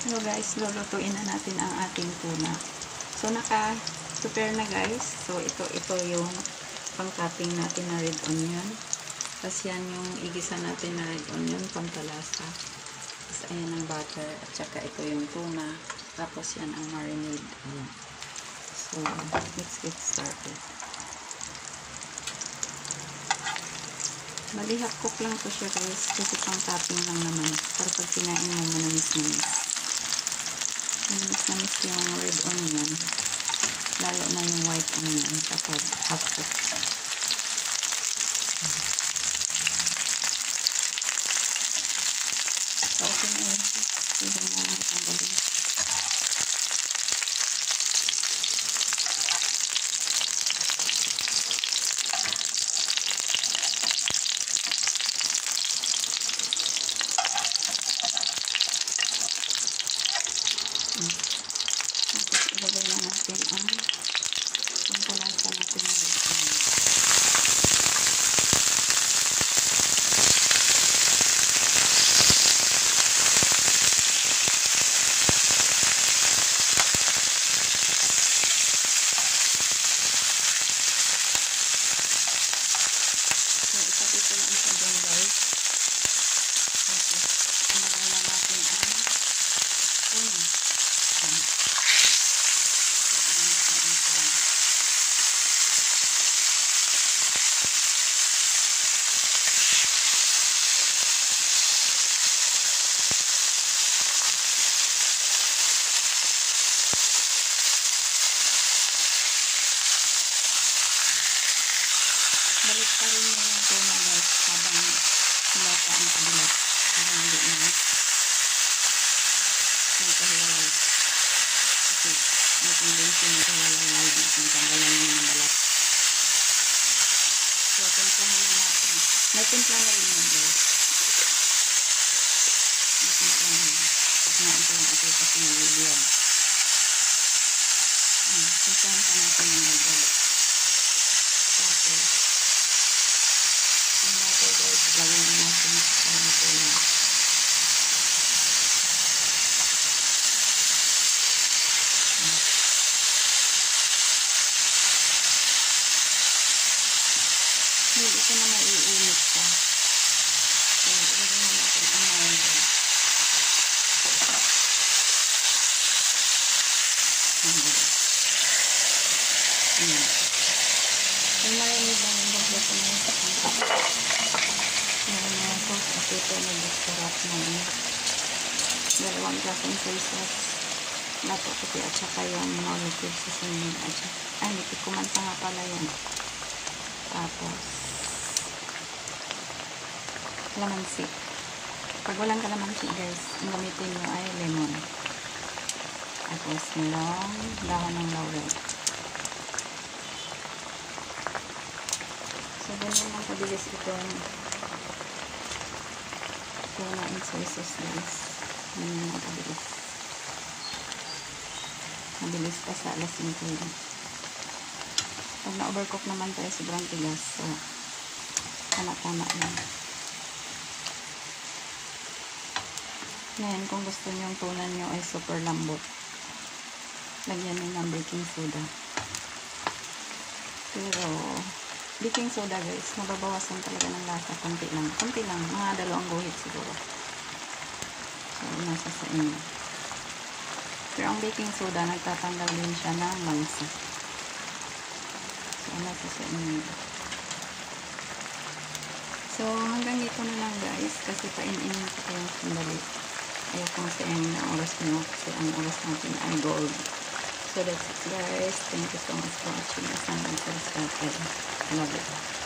Hello guys, lulutuin na natin ang ating tuna. So naka-prepare na guys. So ito yung pang-topping natin na red onion. Tapos yan yung igisa natin na red onion, pampalasa. Tapos ayan ang butter. At saka ito yung tuna. Tapos yan ang marinade. Ayan. So let's get started. Malihap cook lang to siya guys. Kasi pang-topping lang naman. Para pag kinain mo manamis-namis. Namis yung red onion, lalo na yung white onion kapag half cook. So, okay na yun. Pwede na ang galing. Tapos ilagay na natin ang pampalasa natin na red onion. So ito na ang sabon guys. Tapos ilagay na natin ang tuna. Balik pa rin mo yung tuna guys habang lata ang kabilat para hindi na magkahiwalay. Kasi may tendency magkahiwalay natin tanggalan mo ng balat. So timplahan na natin. May timpla na rin yun guys. May timpla na rin. Pagnain ko lang ito kasi naliliyan. Timplahan pa natin yung nagdala. Tapos ang butter guys, lagyan na natin sa tuna. Ito na maiinit pa. So, ilagyan na natin ang marinade. Ayan. Yung marinade lang yung kompleto na yung sakang. Meron na ako. Kasi ito nag-sarap ng 2 klaseng soy sauce. Lato puti at saka yung no-liquid seasoning. Ay, liquid kumanta nga pala yan. Tapos kalamansi. Pag walang kalamansi guys, ang gamitin nyo ay lemon. Tapos merong dahon ng laurel. So ganyan lang kabilis itong tuna and soy sauce guys. Ganyan lang kabilis. Mabilis pa sa alas 5 yun. Pag na-overcook naman tayo sobrang tigas. So tama-tama lang. Ngayon, kung gusto nyo yung tuna nyo ay super lambot, lagyan nyo ng baking soda. Pero, baking soda guys, mababawasan talaga ng lasa. Konti lang. Konti lang. Mga 2 guhit siguro. So, nasa sa inyo. Pero ang baking soda, nagtatanggal din siya ng lansa. So, nasa sa inyo. So, hanggang dito na lang guys. Kasi painin ko kayong sandali. Ayaw kong sayang na oras nyo kasi ang oras natin ay gold. So that's it guys. Thank you so much for watching. Asang subscribe. I love it.